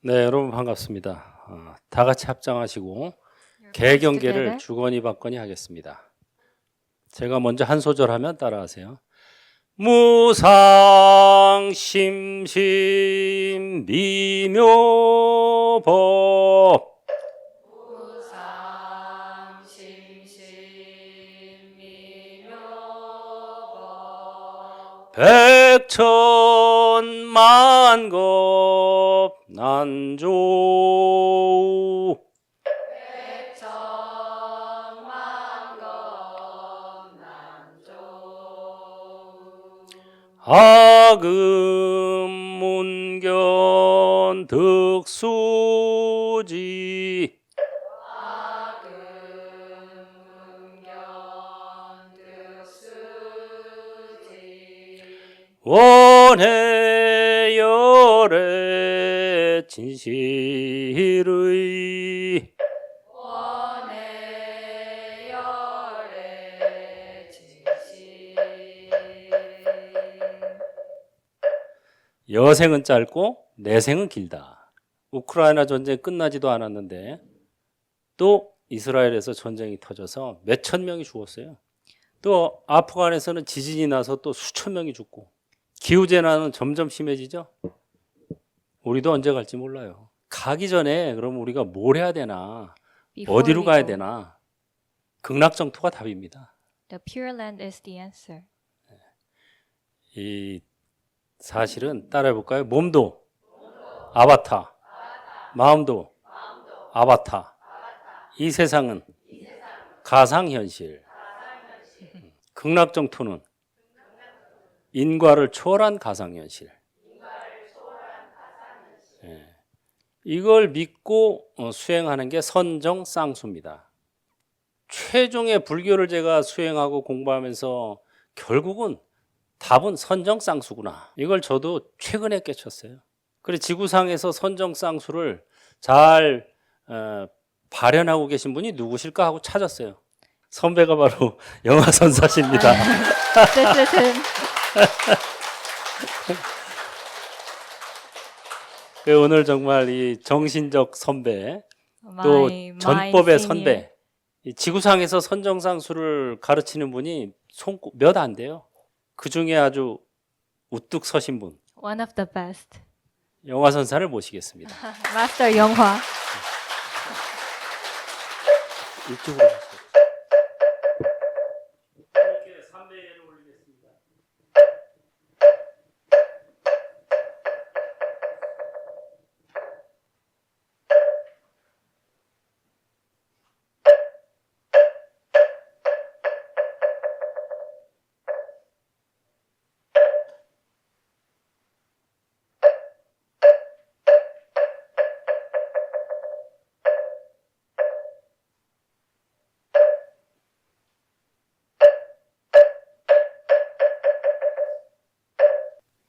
네, 여러분 반갑습니다. 다 같이 합장하시고 개경계를 주거니 받거니 하겠습니다. 제가 먼저 한 소절 하면 따라하세요. 무상심심 미묘법 백천만급 난조 아금 문견 득수지 원해 열애 진실의 여생은 짧고 내생은 길다. 우크라이나 전쟁이 끝나지도 않았는데 또 이스라엘에서 전쟁이 터져서 몇천 명이 죽었어요. 또 아프간에서는 지진이 나서 또 수천 명이 죽고 기후재난은 점점 심해지죠. 우리도 언제 갈지 몰라요. 가기 전에 그럼 우리가 뭘 해야 되나, 어디로 가야 되나, 극락정토가 답입니다. The Pure Land is the answer. 이 사실은 따라해볼까요? 몸도 아바타, 마음도 아바타. 이 세상은 가상현실. 극락정토는 인과를 초월한 가상현실. 이걸 믿고 수행하는 게 선정쌍수입니다. 최종의 불교를 제가 수행하고 공부하면서 결국은 답은 선정쌍수구나. 이걸 저도 최근에 깨쳤어요. 그래서 지구상에서 선정쌍수를 잘 발현하고 계신 분이 누구실까 하고 찾았어요. 선배가 바로 영화선사십니다. 오늘 정말 이 정신적 선배, 또 전법의 선배, 이 지구상에서 선정쌍수를 가르치는 분이 몇 안 돼요. 그 중에 아주 우뚝 서신 분, One of the best. 영화선사를 모시겠습니다. Master 영화. 이쪽으로 가세요. 이렇게 삼배예를 올리겠습니다.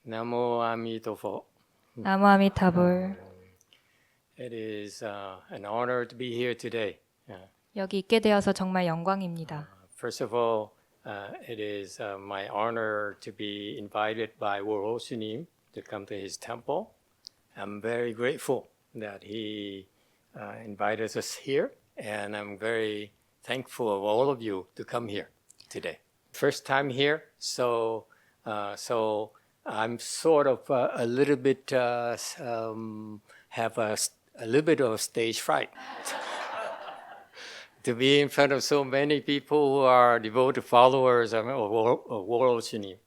Namo Amidofo. 나무 아미타불. It is an honor to be here today. 여기 있게 되어서 정말 영광입니다. First of all, it is my honor to be invited by 월호스님 to come to his temple. I'm very grateful that he invited us here, and I'm very thankful of all of you to come here today. First time here, so I'm sort of a little bit have a little bit of stage fright to be in front of so many people who are devoted followers of 월호스님.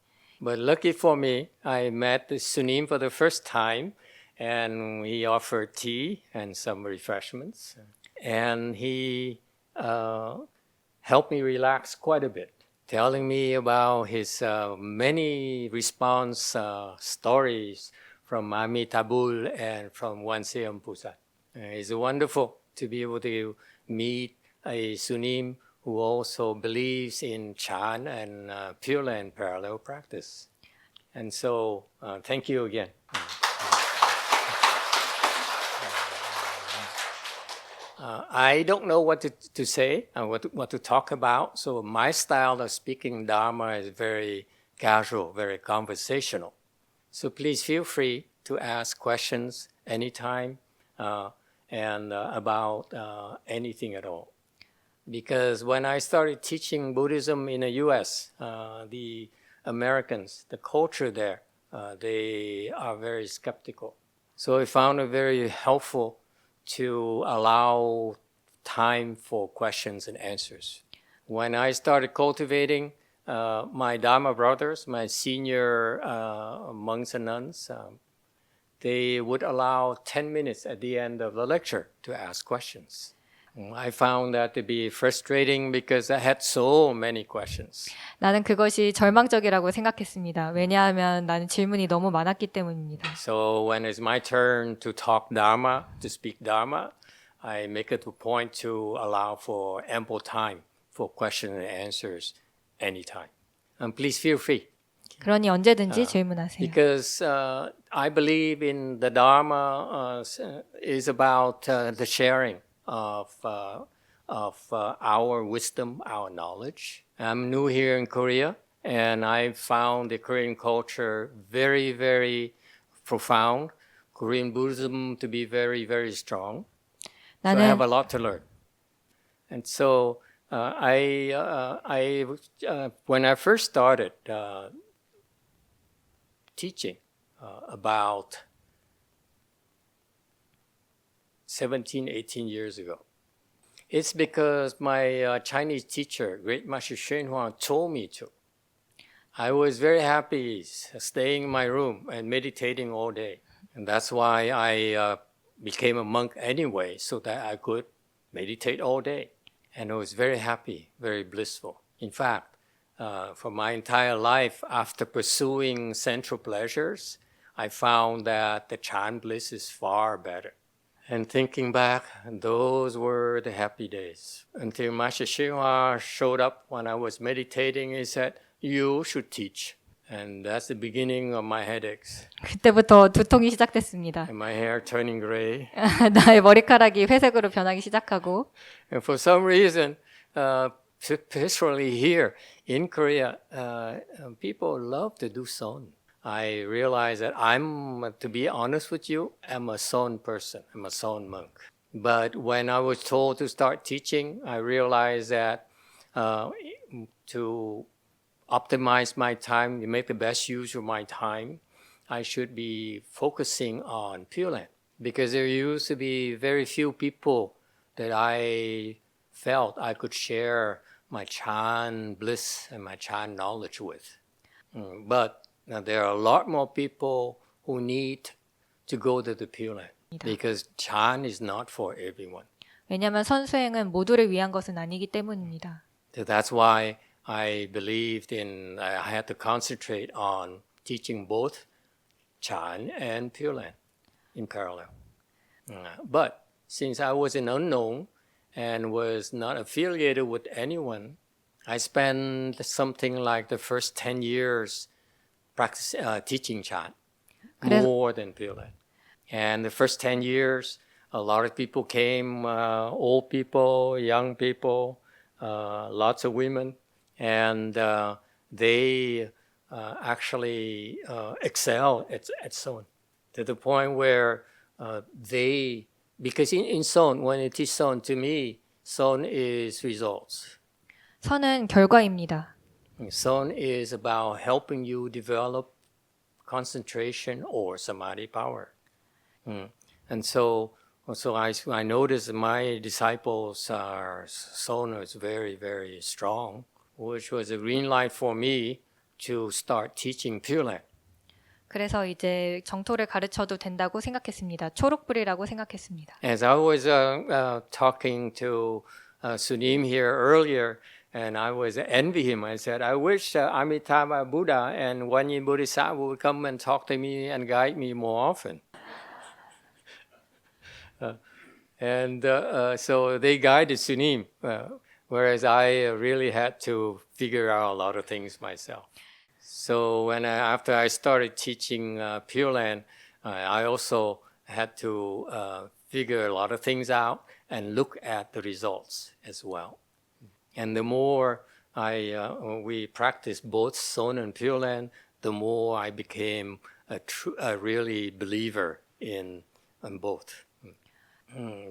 But lucky for me, I met the Sunim for the first time, and he offered tea and some refreshments, and he helped me relax quite a bit, telling me about his many response stories from Amitabha and from Wanseum Pusat. It's wonderful to be able to meet a Sunim who also believes in Chan and Pure Land parallel practice. And so, thank you again. I don't know what to say, what to talk about. So my style of speaking Dharma is very casual, very conversational. So please feel free to ask questions anytime. and about anything at all. Because when I started teaching Buddhism in the U.S., the Americans, the culture there, they are very skeptical. So I found it very helpful to allow time for questions and answers. When I started cultivating my Dharma brothers, my senior monks and nuns, they would allow 10 minutes at the end of the lecture to ask questions. I found that to be frustrating because I had so many questions. 나는 그것이 절망적이라고 생각했습니다. 왜냐하면 나는 질문이 너무 많았기 때문입니다. So when it's my turn to talk Dharma, to speak Dharma, I make it a point to allow for ample time for questions and answers anytime. And please feel free. 그러니 언제든지 질문하세요. Because I believe in the Dharma is about the sharing of our wisdom, our knowledge. I'm new here in Korea, and I found the Korean culture very, very profound. Korean Buddhism to be very, very strong. So I have a lot to learn. And so when I first started teaching about 17, 18 years ago. It's because my Chinese teacher, Great Master Hsuan Huang, told me to. I was very happy staying in my room and meditating all day. And that's why I became a monk anyway, so that I could meditate all day. And I was very happy, very blissful. In fact, for my entire life, after pursuing sensual pleasures, I found that the Chan bliss is far better. And thinking back, those were the happy days. Until Master Hsuan showed up when I was meditating, he said, "You should teach." And that's the beginning of my headaches. 그때부터 두통이 시작됐습니다. And my hair turning gray. 나의 머리카락이 회색으로 변하기 시작하고 And for some reason, especially here in Korea, people love to do son. I realized that to be honest with you, I'm a son person. I'm a son monk. But when I was told to start teaching, I realized that to optimize my time, to make the best use of my time, I should be focusing on Pure Land. Because there used to be very few people that I felt I could share my Chan bliss and my Chan knowledge with. But now there are a lot more people who need to go to the Pure Land because Chan is not for everyone. 왜냐하면 선수행은 모두를 위한 것은 아니기 때문입니다. So that's why I believed I had to concentrate on teaching both Chan and Pure Land in parallel. But since I was an unknown and was not affiliated with anyone, I spent something like the first 10 years teaching Chan more than Pure Land. And the first 10 years, a lot of people came, old people, young people, lots of women, and they actually excel at Son to the point where because in Son, when you teach Son, to me, Son is results. 선은 결과입니다. Son is about helping you develop concentration or samadhi power. And so I noticed my disciples Son is very, very strong, which was a green light for me to start teaching Pure Land. 그래서 이제 정토를 가르쳐도 된다고 생각했습니다. 초록불이라고 생각했습니다. As I was talking to Sunim here earlier, and I was envy him. I said, I wish Amitabha Buddha and Wanyi Bodhisattva would come and talk to me and guide me more often. So they guided Sunim, whereas I really had to figure out a lot of things myself. So after I started teaching Pure Land, I also had to figure a lot of things out and look at the results as well. And the more we practiced both Son and Pure Land, the more I became a really believer in both.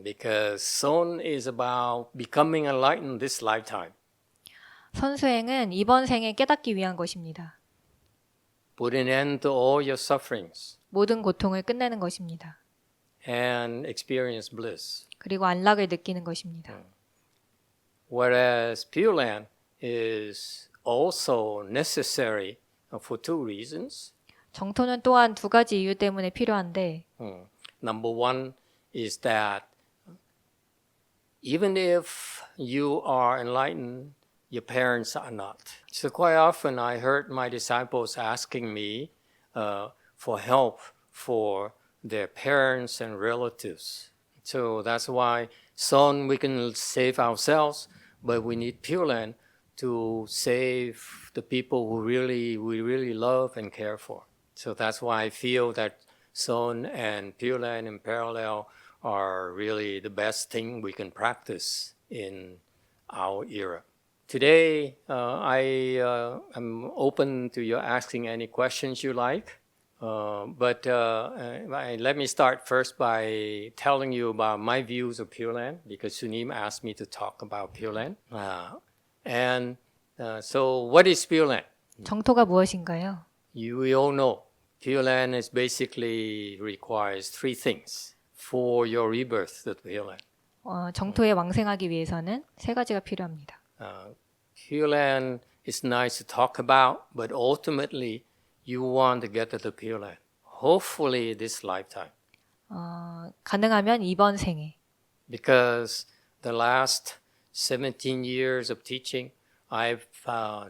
Because Son is about becoming enlightened this lifetime. 선수행은 이번 생에 깨닫기 위한 것입니다. Put an end to all your sufferings 모든 고통을 끝내는 것입니다. and experience bliss. 그리고 안락을 느끼는 것입니다. Whereas Pure Land is also necessary for two reasons. 정토는 또한 두 가지 이유 때문에 필요한데 Number one is that even if you are enlightened, your parents are not. So quite often I heard my disciples asking me for help for their parents and relatives. So that's why Son we can save ourselves, but we need Pure Land to save the people who we really love and care for. So that's why I feel that Son and Pure Land in parallel are really the best thing we can practice in our era. Today, I am open to your asking any questions you like. But let me start first by telling you about my views of Pure Land, because Sunim asked me to talk about Pure Land. So what is Pure Land? 정토가 무엇인가요? We all know Pure Land is basically requires three things for your rebirth to Pure Land. 정토에 왕생하기 위해서는 세 가지가 필요합니다. Pure Land is nice to talk about, but ultimately you want to get to the Pure Land. Hopefully this lifetime. 가능하면 이번 생에. Because the last 17 years of teaching, I've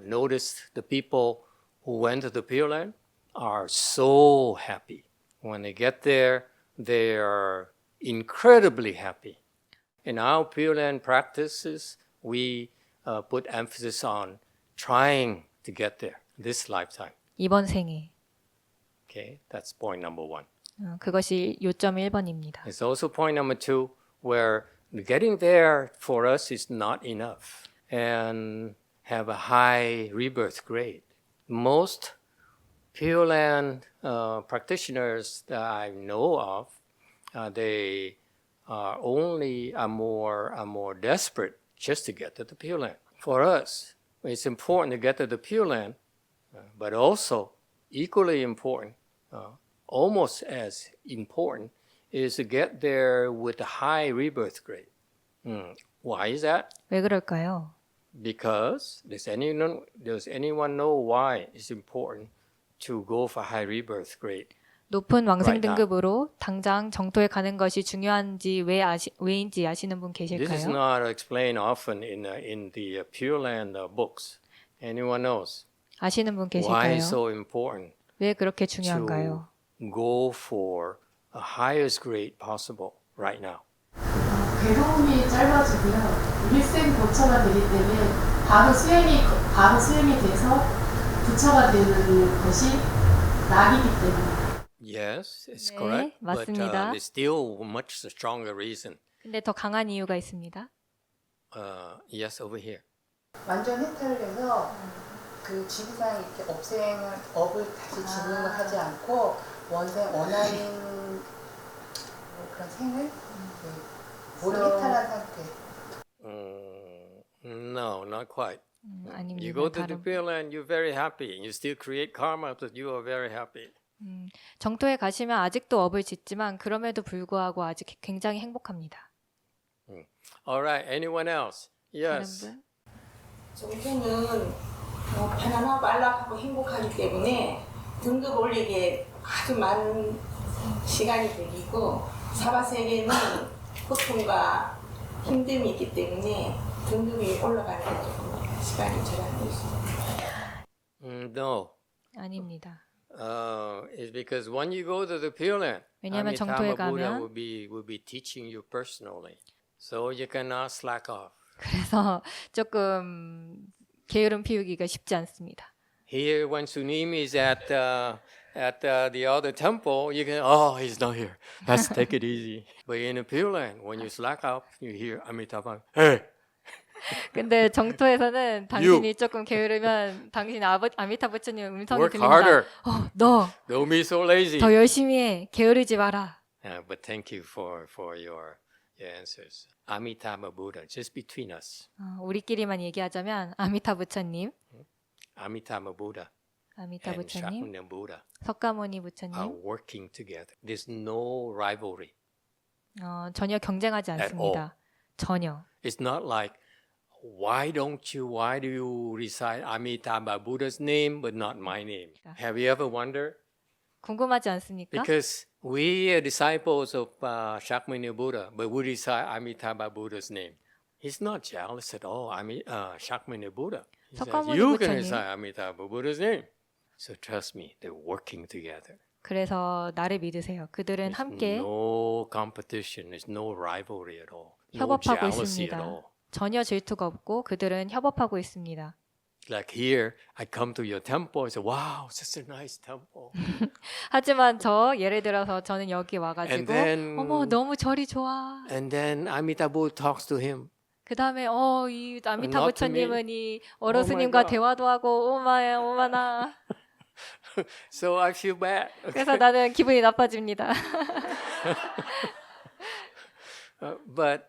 noticed the people who went to the Pure Land are so happy. When they get there, they are incredibly happy. In our Pure Land practices, we put emphasis on trying to get there this lifetime. 이번 생에. Okay, that's point number one. 그것이 요점 1번입니다. It's also point number two, where getting there for us is not enough and have a high rebirth grade. Most Pure Land practitioners that I know of, they are more desperate just to get to the Pure Land. For us, it's important to get to the Pure Land, but also equally important, almost as important, is to get there with a high rebirth grade. Why is that? 왜 그럴까요? Because does anyone know why it's important to go for high rebirth grade? 높은 왕생 Right now. 등급으로 당장 정토에 가는 것이 중요한지 왜인지 아시는 분 This is 계실까요? not explained often in the Pure Land books. Anyone knows 아시는 분 why 계실까요? it's so important 왜 그렇게 to 중요한가요? go for a highest grade possible right now? 괴로움이 짧아지고요. 일생 보처가 되기 때문에 바로 수행이 돼서 부처가 되는 것이 낙이기 때문에. Yes, it's 네, correct. 맞습니다. But there's still much stronger reason. 근데 더 강한 이유가 있습니다. Yes, over here. 완전 해탈을 해서 그 지구상 이렇게 업을 다시 진행을 하지 않고 원하는 그런 생을 모두 해탈한 상태. No, not quite. You 아닙니다. go to the 다른. Pure Land, you're very happy. You still create karma, but you are very happy. 정토에 가시면 아직도 업을 짓지만 그럼에도 불구하고 아직 굉장히 행복합니다. All right, anyone else? 다른 Yes. 분? 정토는 편안하고 안락하고 행복하기 때문에 등급 올리기에 아주 많은 시간이 걸리고 사바세계는 고통과 힘듦이 있기 때문에 등급이 올라가는 데 조금 시간이 절약될 수 있습니다. No. 아닙니다. It's because when you go to the Pure Land, 왜냐하면 정토에 Amitabha Buddha 가면 will be teaching you personally. So you cannot slack off. 그래서 조금 게으름 피우기가 쉽지 않습니다. Here, when Sunim is at the other temple, you can, oh, he's not here. Let's take it easy. But in the Pure Land, when you slack off, you hear Amitabha, hey, 근데 정토에서는 당신이 조금 게으르면 당신 아미타 부처님 음성이 work 들린다. harder. 너 Don't be so lazy. 더 열심히 해. 게으르지 마라. But thank you for your The answer is Amitabha Buddha, just between us. 우리끼리만 얘기하자면 아미타 부처님, Amitabha Buddha 아미타 and 부처님, Shakyamuni Buddha 석가모니 are 부처님 working together. There's no rivalry. 전혀 경쟁하지 않습니다. 전혀. It's not like, why do you recite Amitabha Buddha's name but not my name? Have you ever wondered? 궁금하지 않습니까? Because we are disciples of Shakyamuni Buddha, but we recite Amitabha Buddha's name. He's not jealous at all. Shakyamuni Buddha. He says, 석가모니 you can 부처님. recite Amitabha Buddha's name. So trust me, they're working together. 그래서 나를 믿으세요. 그들은 There's 함께 no competition. There's no rivalry at all. No 협업하고 jealousy at 있습니다. all. 전혀 질투가 없고 그들은 협업하고 있습니다. Like here, I come to your temple. I say, wow, such a nice temple. 하지만 예를 들어서 저는 여기 와가지고 And then- 어머 너무 절이 좋아. And then Amitabha Buddha talks to him. 그 다음에 이 아미타 Not to me. 부처님은 이 Oh my 월호스님과 God. 대화도 하고 오마나. So I feel bad. 그래서 나는 기분이 나빠집니다. But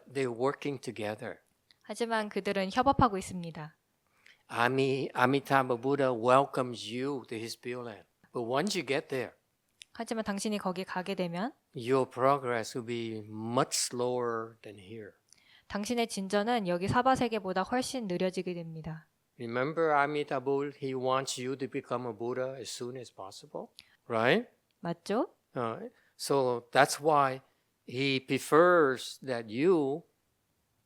they're working together. 하지만 그들은 협업하고 있습니다. Amitabha Buddha welcomes you to his Pure Land. But once you get there, 하지만 당신이 거기 가게 되면 your progress will be much slower than here. 당신의 진전은 여기 사바세계보다 훨씬 느려지게 됩니다. Remember Amitabha Buddha, he wants you to become a Buddha as soon as possible, right? 맞죠? So that's why he prefers that you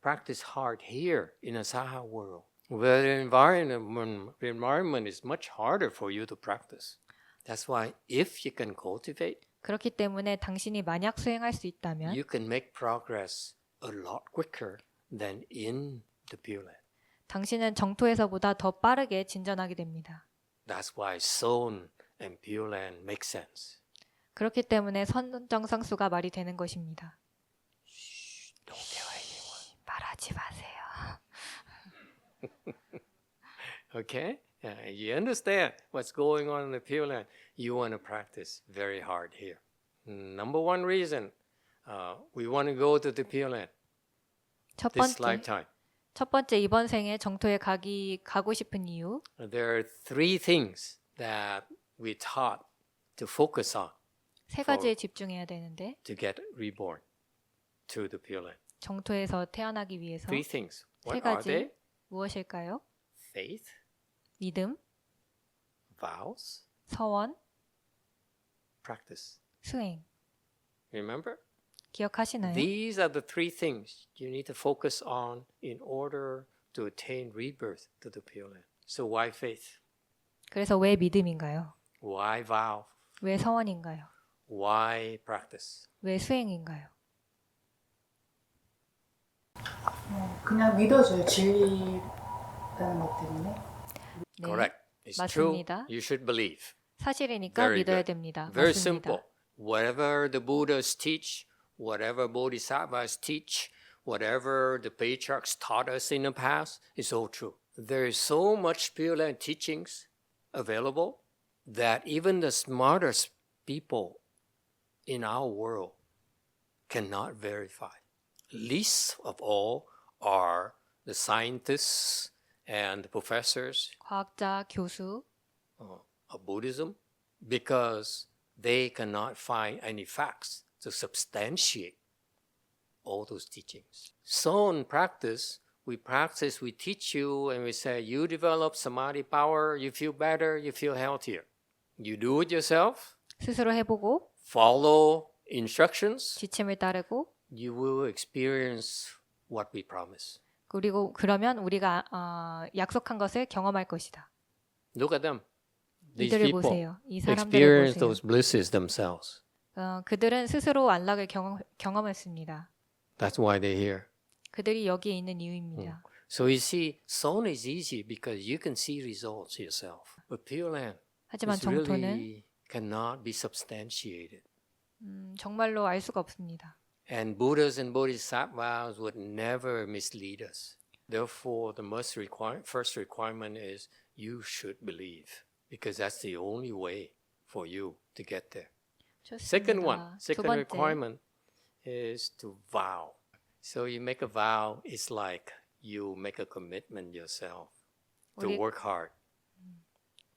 practice hard here in a Saha world, where the environment is much harder for you to practice. That's why if you can cultivate, 그렇기 때문에 당신이 만약 수행할 수 있다면 you can make progress a lot quicker than in the Pure Land. 당신은 정토에서보다 더 빠르게 진전하게 됩니다. That's why Son and Pure Land make sense. 그렇기 때문에 선정성수가 말이 되는 것입니다. Don't tell anyone. 말하지 마세요. Okay? You understand what's going on in the Pure Land. You want to practice very hard here. Number one reason we want to go to the Pure Land this lifetime. 첫 번째 이번 생에 정토에 가고 싶은 이유. There are three things that we taught to focus on 세 가지에 집중해야 되는데 to get reborn to the Pure Land. 정토에서 태어나기 위해서 Three things. 세 What are 가지 they? 무엇일까요? Faith, 믿음, vows, 서원, practice. 수행. Remember? 기억하시나요? These are the three things you need to focus on in order to attain rebirth to the Pure Land. So why faith? 그래서 왜 믿음인가요? Why vow? 왜 서원인가요? Why practice? 왜 수행인가요? 그냥 믿어줘요. 진리라는 것 때문에. 네, Correct. It's 맞습니다. true. You should believe. 사실이니까 Very 믿어야 good. 됩니다. Very 맞습니다. simple. Whatever the Buddhas teach, whatever Bodhisattvas teach, whatever the patriarchs taught us in the past, is all true. There is so much Pure Land teachings available that even the smartest people in our world cannot verify. Least of all are the scientists and the professors 과학자, 교수, of Buddhism, because they cannot find any facts to substantiate all those teachings. So in practice, we teach you, and we say, you develop samadhi power, you feel better, you feel healthier. You do it yourself, 스스로 해보고 follow instructions, 지침을 따르고 you will experience what we promise. 그리고 그러면 우리가 약속한 것을 경험할 것이다. Look at them. These 이들을 people 보세요. 이 사람들을 experience 보세요. those blisses themselves. 그들은 스스로 안락을 경험했습니다. That's why they're here. 그들이 여기에 있는 이유입니다. So you see, Son is easy because you can see results yourself. But Pure Land 하지만 is 정토는 really cannot be substantiated. 정말로 알 수가 없습니다. And Buddhas and Bodhisattvas would never mislead us. Therefore, the first requirement is you should believe, because that's the only way for you to get there. 좋습니다. Second 두 requirement is to vow. So you make a vow, it's like you make a commitment yourself to 우리- work hard.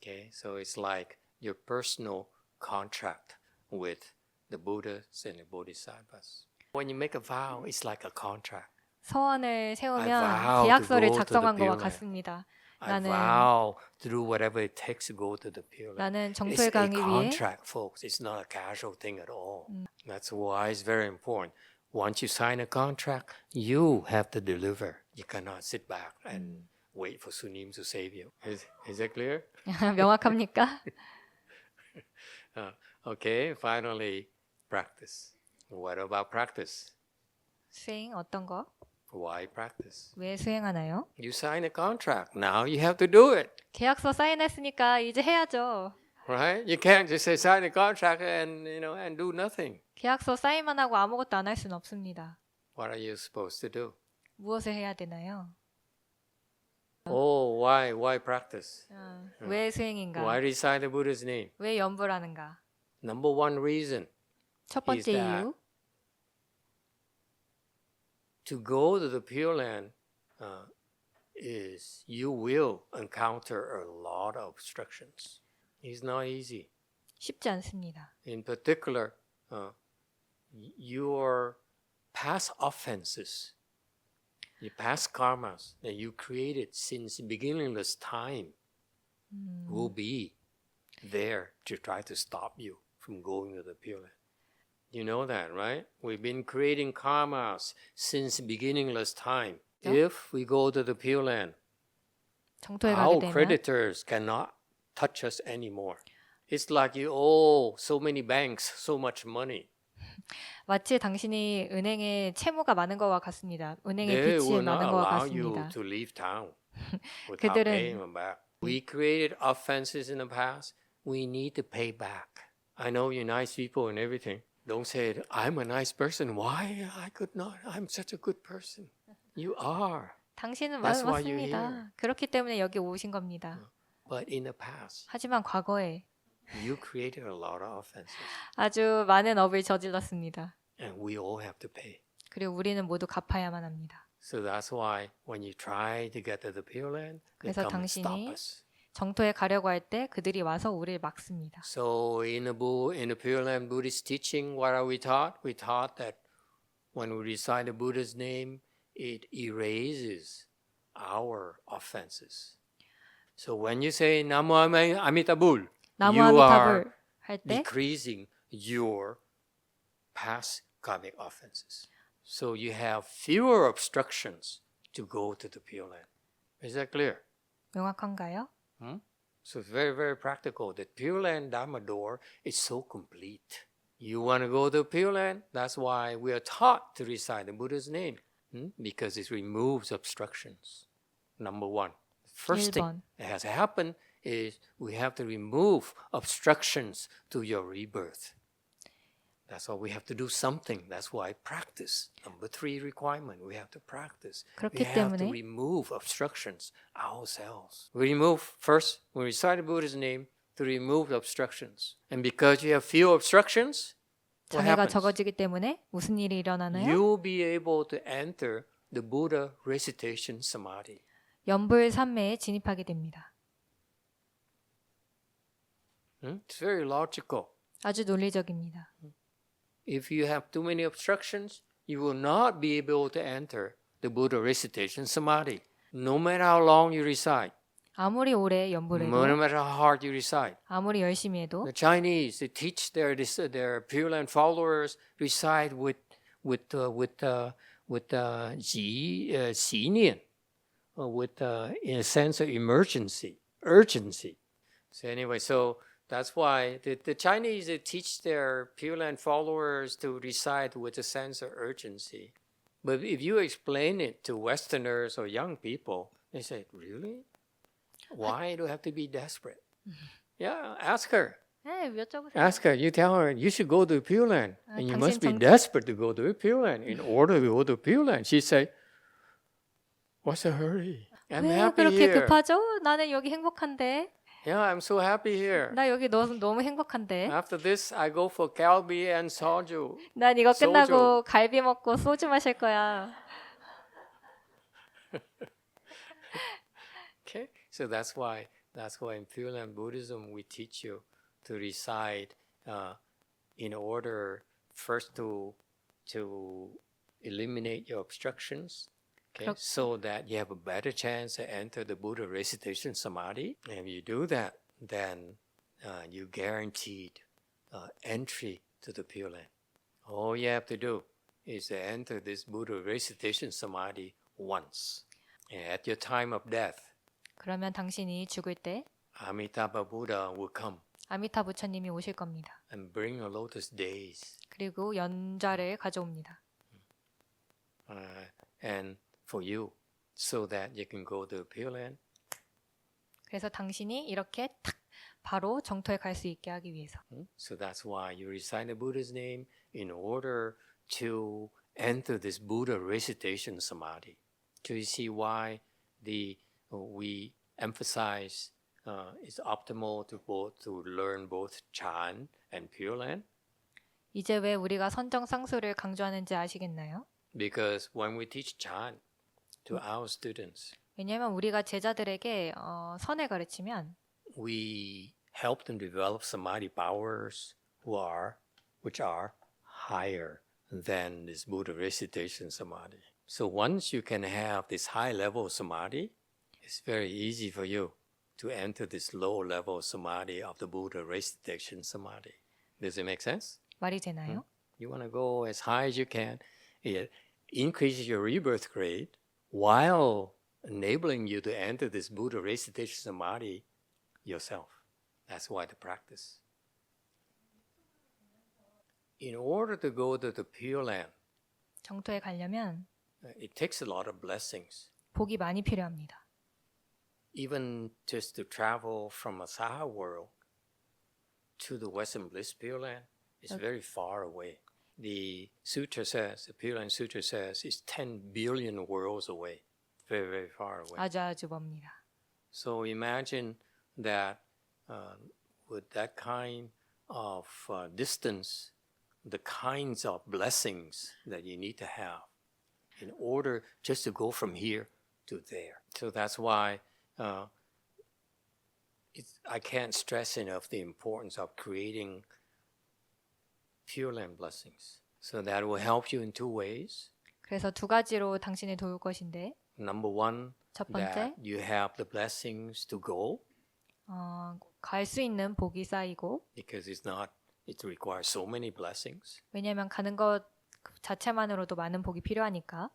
Okay, so it's like your personal contract with the Buddhas and the Bodhisattvas. When you make a vow, it's like a contract. 서원을 I 세우면 vow 계약서를 to go to 작성한 the 것과 Pure Land. 같습니다. I 나는- vow to do whatever it takes to go to the Pure Land. 나는 It's 정토에 a 가기 위해 contract, folks. It's not a casual thing at all. That's why it's very important. Once you sign a contract, you have to deliver. You cannot sit back and wait for Sunim to save you. Is that clear? 명확합니까? Okay, finally, practice. What about practice? 수행 어떤 거? Why practice? 왜 수행하나요? You sign a contract. Now you have to do it. 계약서 사인했으니까 이제 해야죠. Right? You can't just say sign a contract and and do nothing. 계약서 사인만 하고 아무것도 안 할 수는 없습니다. What are you supposed to do? 무엇을 해야 되나요? Oh, why practice? 왜 수행인가? Why recite the Buddha's name? 왜 연불하는가? Number one reason 첫 번째 is that 이유, to go to the Pure Land is you will encounter a lot of obstructions. It's not easy. 쉽지 않습니다. In particular, your past offenses, your past karmas that you created since beginningless time will be there to try to stop you from going to the Pure Land. You know that, right? We've been creating karmas since beginningless time. Yeah. If we go to the Pure Land, 정토에 가게 our 되면 creditors cannot touch us anymore. It's like you owe so many banks so much money. 마치 당신이 은행에 채무가 많은 것과 같습니다. 은행에 They 빚이 will not 많은 것과 allow you 같습니다. to leave town without 그들은- paying them back. We created offenses in the past. We need to pay back. I know you're nice people and everything. Don't say, I'm a nice person. Why? I could not. I'm such a good person. You are. 당신은 That's why you're 맞습니다. 그렇기 때문에 여기 오신 겁니다. But in the past, 하지만 과거에 you created a lot of offenses. 아주 많은 업을 저질렀습니다. And we all have to pay. 그리고 우리는 모두 갚아야만 합니다. So that's why when you try to get to the Pure Land, they 그래서 come and stop 당신이 us. 정토에 가려고 할 때 그들이 와서 우리를 막습니다. So in the Pure Land Buddhist teaching, what are we taught? We taught that when we recite the Buddha's name, it erases our offenses. So when you say Namo Amitabha, 나무 you are 아미타불 할 때 decreasing your past karmic offenses. So you have fewer obstructions to go to the Pure Land. Is that clear? 명확한가요? So it's very, very practical. The Pure Land Dharma door is so complete. You want to go to Pure Land? That's why we are taught to recite the Buddha's name, because it removes obstructions. Number one. First thing 1번. that has to happen is we have to remove obstructions to your rebirth. That's why we have to do something. That's why practice. Number three requirement, we have to practice. 그렇기 We have to 때문에 remove obstructions ourselves. We remove, first, we recite the Buddha's name to remove obstructions. And because you have few obstructions, what 장애가 happens? 적어지기 때문에 무슨 일이 일어나나요? You'll be able to enter the Buddha recitation samadhi. 연불 삼매에 진입하게 됩니다. It's very logical. 아주 논리적입니다. If you have too many obstructions, you will not be able to enter the Buddha recitation samadhi. No matter how long you recite, 아무리 오래 no 연불해도 matter how hard you recite. 아무리 열심히 해도 The Chinese, they teach their Pure Land followers recite with in a sense of urgency. So anyway, so that's why the Chinese, they teach their Pure Land followers to recite with a sense of urgency. But if you explain it to Westerners or young people, they say, really? Why do I have to be desperate? Yeah, ask her. 네, 여쭤보세요. Ask her. You tell her you should go to Pure Land, and you must be 당신 desperate to go to Pure Land in order to go to Pure Land. She say, "What's the hurry? I'm 왜 happy 그렇게 here." 급하죠? 나는 여기 행복한데. Yeah, I'm so happy here. 나 여기 너무 행복한데. After this, I go for galbi and soju. 난 이거 소주. 끝나고 갈비 먹고 소주 마실 거야. Okay, so that's why in Pure Land Buddhism we teach you to recite in order first to eliminate your obstructions. Okay, so that you have a better chance to enter the Buddha recitation samadhi. And if you do that, then you guaranteed entry to the Pure Land. All you have to do is to enter this Buddha recitation samadhi once. And at your time of death, 그러면 당신이 죽을 때 Amitabha Buddha will come 아미타 부처님이 오실 겁니다. and bring a lotus days. 그리고 연좌를 가져옵니다. And for you, so that you can go to Pure Land. 그래서 당신이 이렇게 탁 바로 정토에 갈 수 있게 하기 위해서. So that's why you recite the Buddha's name in order to enter this Buddha recitation samadhi. So you see why we emphasize it's optimal to learn both Chan and Pure Land. 이제 왜 우리가 선정상수를 강조하는지 아시겠나요? Because when we teach Chan to our students, 왜냐하면 우리가 제자들에게 선을 가르치면 we help them develop samadhi powers which are higher than this Buddha recitation samadhi. So once you can have this high level of samadhi, it's very easy for you to enter this low level samadhi of the Buddha recitation samadhi. Does it make sense? 말이 되나요? You want to go as high as you can. It increases your rebirth rate while enabling you to enter this Buddha recitation samadhi yourself. That's why the practice. In order to go to the Pure Land, 정토에 가려면 it takes a lot of blessings. 복이 많이 필요합니다. Even just to travel from a Saha world to the Western Bliss Pure Land is very far away. The sutra says, the Pure Land Sutra says, it's 10 billion worlds away. Very, very far away. 아주 멉니다. So imagine that with that kind of distance, the kinds of blessings that you need to have in order just to go from here to there. So that's why I can't stress enough the importance of creating Pure Land blessings. So that will help you in two ways. 그래서 두 가지로 당신을 도울 것인데 Number one, 첫 번째, that you have the blessings to go 갈 수 있는 복이 쌓이고 because it requires so many blessings. 왜냐하면 가는 것 자체만으로도 많은 복이 필요하니까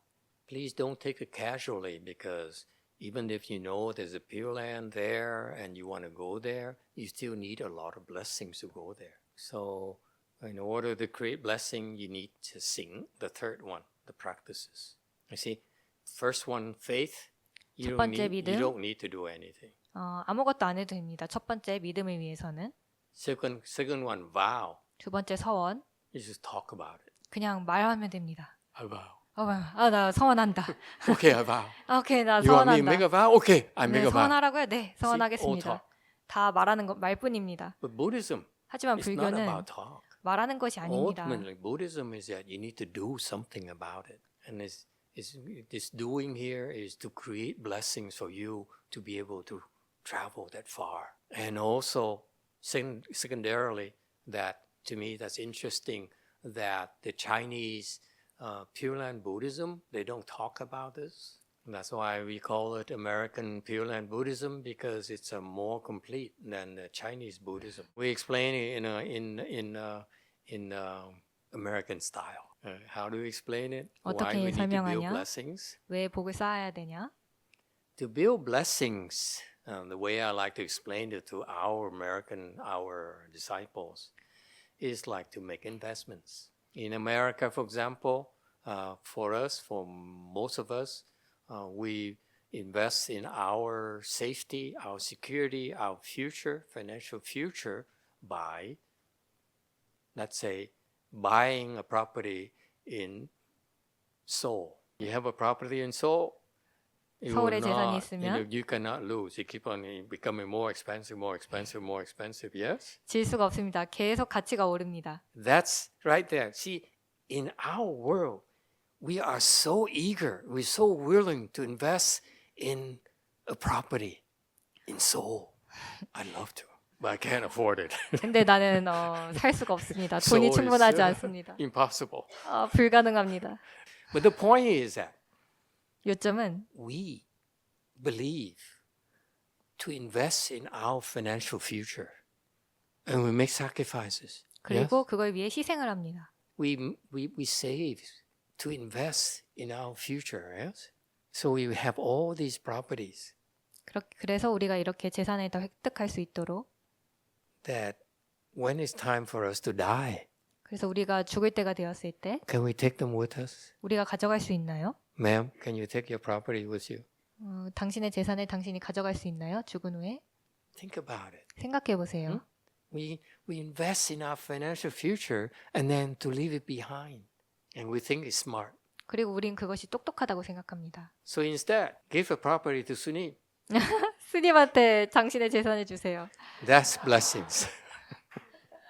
Please don't take it casually because even if you know there's a Pure Land there and you want to go there, you still need a lot of blessings to go there. So in order to create blessing, you need to sing the third one, the practices. You see, first one, faith. You 첫 번째, 믿음. don't need to do anything. 아무것도 안 해도 됩니다. 첫 번째 믿음을 위해서는. Second one, vow. 두 번째 서원. You just talk about it. 그냥 말하면 됩니다. I vow. 나 서원한다. Okay, I vow. 오케이, 나 You want me to 서원한다. make a vow? Okay, I make 네, a vow. 서원하라고요? 네, all 서원하겠습니다. talk. 다 말하는 것 말뿐입니다. But Buddhism, 하지만 it's not 불교는 about talk. 말하는 것이 아닙니다. Ultimately, Buddhism is that you need to do something about it. And this doing here is to create blessings for you to be able to travel that far. And also, secondarily, that to me that's interesting that the Chinese Pure Land Buddhism, they don't talk about this. And that's why we call it American Pure Land Buddhism because it's more complete than the Chinese Buddhism. We explain it in American style. How do we explain it? Why 어떻게 we need to build 설명하냐? blessings? 왜 복을 쌓아야 되냐? To build blessings, the way I like to explain it to our disciples, is like to make investments. In America, for example, for most of us, we invest in our safety, our security, our future, financial future by, let's say, buying a property in Seoul. You have a property in Seoul, It will 서울에 재산이 not, 있으면 you cannot lose. It keep on becoming more expensive, more expensive, more expensive. Yes, 질 수가 없습니다. 계속 가치가 오릅니다. that's right there. See, in our world, we are so eager, we're so willing to invest in a property in Seoul. I love to, but I can't afford it. 근데 나는 살 수가 없습니다. Seoul 돈이 is, 충분하지 않습니다. impossible. 불가능합니다. But the point is that 요점은 we believe to invest in our financial future, and we make sacrifices. 그리고 그걸 위해 희생을 합니다. We save to invest in our future. Yes? So we have all these properties 그래서 우리가 이렇게 재산을 더 획득할 수 있도록 that when it's time for us to die, 그래서 우리가 죽을 때가 되었을 때 can we take them with us? 우리가 가져갈 수 있나요? Ma'am, can you take your property with you? 당신의 재산을 당신이 가져갈 수 있나요? 죽은 후에? Think about it. 생각해 보세요. We invest in our financial future and then to leave it behind. And we think it's smart. 그리고 우린 그것이 똑똑하다고 생각합니다. So instead, give a property to Sunim. 스님한테 당신의 재산을 주세요. That's blessings.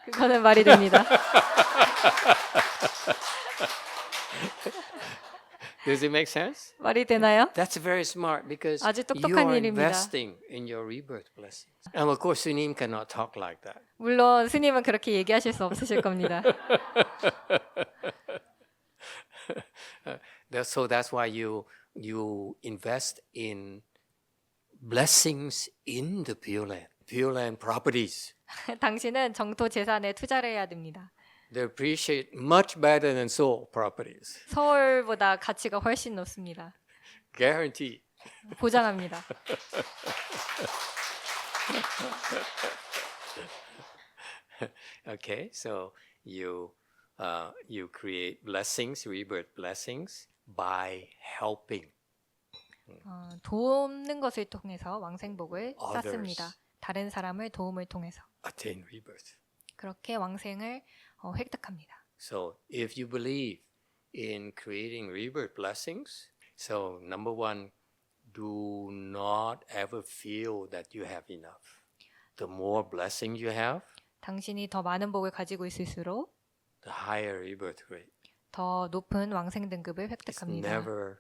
그거는 말이 됩니다. Does it make sense? 말이 되나요? That's very smart because 아주 you 똑똑한 are 일입니다. investing in your rebirth blessings. And of course, Sunim cannot talk like that. 물론 스님은 그렇게 얘기하실 수 없으실 겁니다. So that's why you invest in blessings in the Pure Land properties. 당신은 정토 재산에 투자를 해야 됩니다. They appreciate much better than Seoul properties. 서울보다 가치가 훨씬 높습니다. Guarantee. 보장합니다. Okay, so you create blessings, rebirth blessings by helping 돕는 것을 통해서 왕생복을 Others. 쌓습니다. 다른 사람을 도움을 통해서 attain rebirth. 그렇게 왕생을 획득합니다. So if you believe in creating rebirth blessings, so number one, do not ever feel that you have enough. The more blessing you have, 당신이 더 많은 복을 가지고 있을수록 the higher rebirth rate. 더 높은 왕생 등급을 It's 획득합니다. never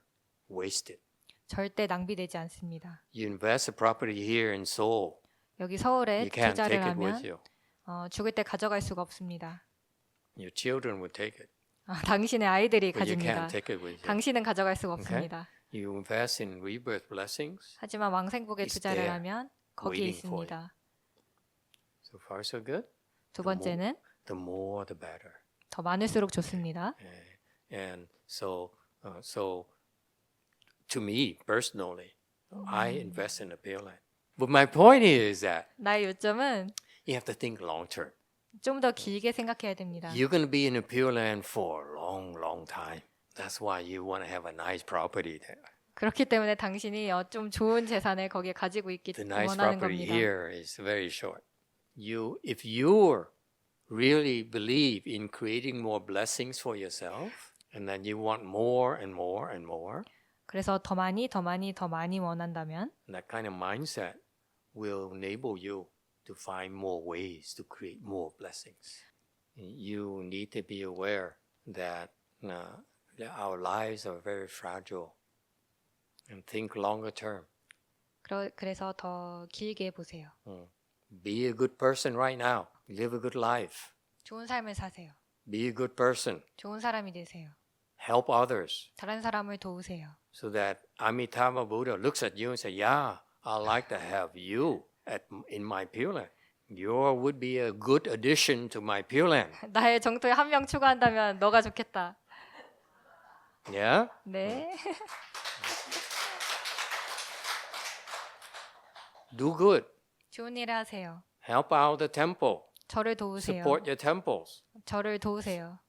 wasted. 절대 낭비되지 않습니다. You invest a property here in Seoul, 여기 서울에 you can't 투자를 take it with 하면 you. 죽을 때 가져갈 수가 없습니다. Your children will take it, 당신의 아이들이 but you 가집니다. can't take it with you. 당신은 가져갈 수가 없습니다. You invest in rebirth blessings. 하지만 왕생복에 It's 투자를 there, 하면 거기에 waiting for 있습니다. So far, so good. 두 번째는 The more, the better. 더 많을수록 좋습니다. And so to me personally, I invest in a Pure Land. But my point is that 나의 요점은 you have to think long term. 좀 더 길게 생각해야 됩니다. You're going to be in a Pure Land for a long, long time. That's why you want to have a nice property there. 그렇기 때문에 당신이 좀 좋은 재산을 거기에 가지고 있기 The nice 원하는 property 겁니다. here is very short. If you really believe in creating more blessings for yourself, and then you want more and more and more, 그래서 더 많이 원한다면 that kind of mindset will enable you to find more ways to create more blessings. You need to be aware that our lives are very fragile and think longer term. 그래서 더 길게 보세요. Be a good person right now. Live a good life. 좋은 삶을 사세요. Be a good person. 좋은 사람이 되세요. Help others 다른 사람을 도우세요. so that Amitabha Buddha looks at you and says, yeah, I'd like to have you in my Pure Land. You would be a good addition to my Pure Land. 나의 정토에 한 명 추가한다면 너가 좋겠다. Yeah? 네. Do good. 좋은 일을 하세요. Help out the temple. 저를 도우세요. Support your temples. 저를 도우세요.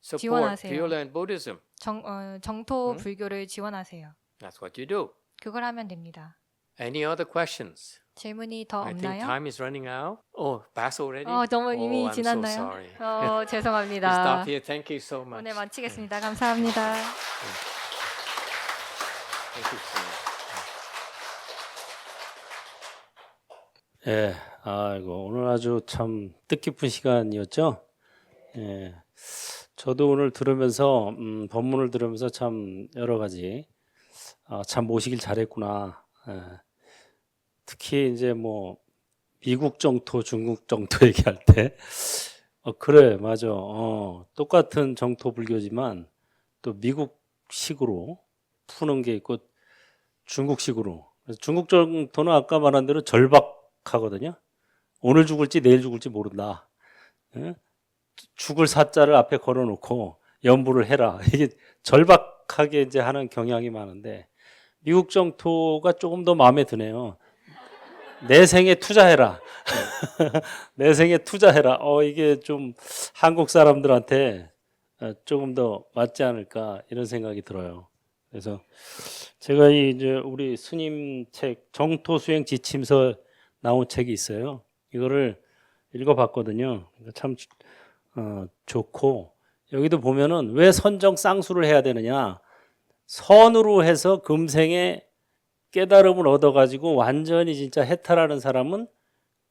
Support 지원하세요. Pure Land Buddhism. 정토 불교를 지원하세요. That's what you do. 그걸 하면 됩니다. Any other questions? 질문이 더 I think 없나요? time is running out. Oh, pass already? 너무 이미 I'm so 지났나요? sorry. We 죄송합니다. stop here. Thank you so much. 오늘 마치겠습니다. 감사합니다. Thank you so much. 예, 아이고 오늘 아주 참 뜻깊은 시간이었죠. 예, 저도 오늘 들으면서 법문을 들으면서 참 여러 가지 참 모시길 잘했구나. 예, 특히 이제 뭐 미국 정토, 중국 정토 얘기할 때 그래 맞아. 똑같은 정토 불교지만 또 미국식으로 푸는 게 있고 중국식으로. 중국 정토는 아까 말한 대로 절박하거든요. 오늘 죽을지 내일 죽을지 모른다. 예? 죽을 사자를 앞에 걸어놓고 연부를 해라. 이게 절박하게 이제 하는 경향이 많은데 미국 정토가 조금 더 마음에 드네요. 내 생에 투자해라. 내 생에 투자해라. 이게 좀 한국 사람들한테 조금 더 맞지 않을까 이런 생각이 들어요. 그래서 제가 이제 우리 스님 책 정토 수행 지침서 나온 책이 있어요. 이거를 읽어봤거든요. 참 좋고 여기도 보면은 왜 선정 쌍수를 해야 되느냐? 선으로 해서 금생에 깨달음을 얻어가지고 완전히 진짜 해탈하는 사람은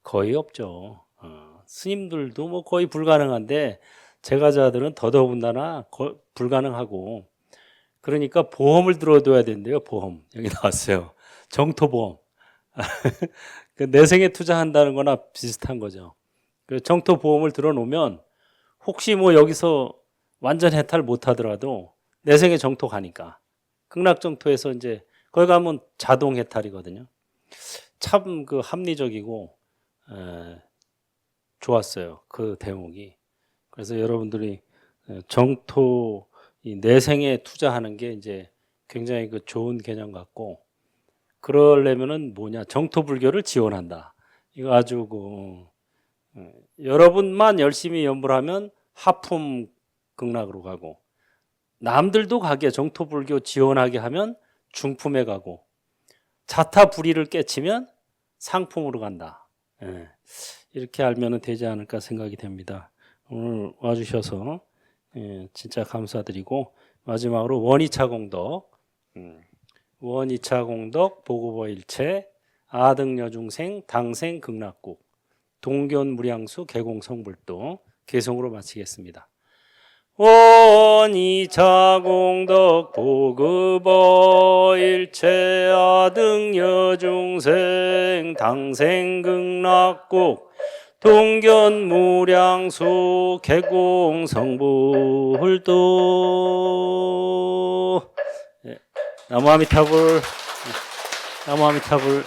거의 없죠. 스님들도 뭐 거의 불가능한데 제가자들은 더더군다나 불가능하고 그러니까 보험을 들어둬야 된대요. 보험 여기 나왔어요. 정토보험. 내 생에 투자한다는 거나 비슷한 거죠. 정토보험을 들어놓으면 혹시 뭐 여기서 완전 해탈 못하더라도 내 생에 정토 가니까 극락정토에서 이제 거기 가면 자동 해탈이거든요. 참 그 합리적이고 좋았어요. 그 대목이. 그래서 여러분들이 정토 이 내생에 투자하는 게 이제 굉장히 그 좋은 개념 같고 그러려면은 뭐냐 정토 불교를 지원한다. 이거 아주 여러분만 열심히 연불 하면 하품 극락으로 가고 남들도 가게 정토 불교 지원하게 하면 중품에 가고 자타 불의를 깨치면 상품으로 간다. 예. 이렇게 알면 되지 않을까 생각이 됩니다. 오늘 와주셔서 진짜 감사드리고 마지막으로 원이차 공덕 원이차 공덕 보고보일체 아등여중생 당생 극락국 동견무량수 개공성불도 개성으로 마치겠습니다. 원이차 공덕 보급어일체 아등여중생 당생 극락국 동견무량수 개공성불도 나무아미타불 나무아미타불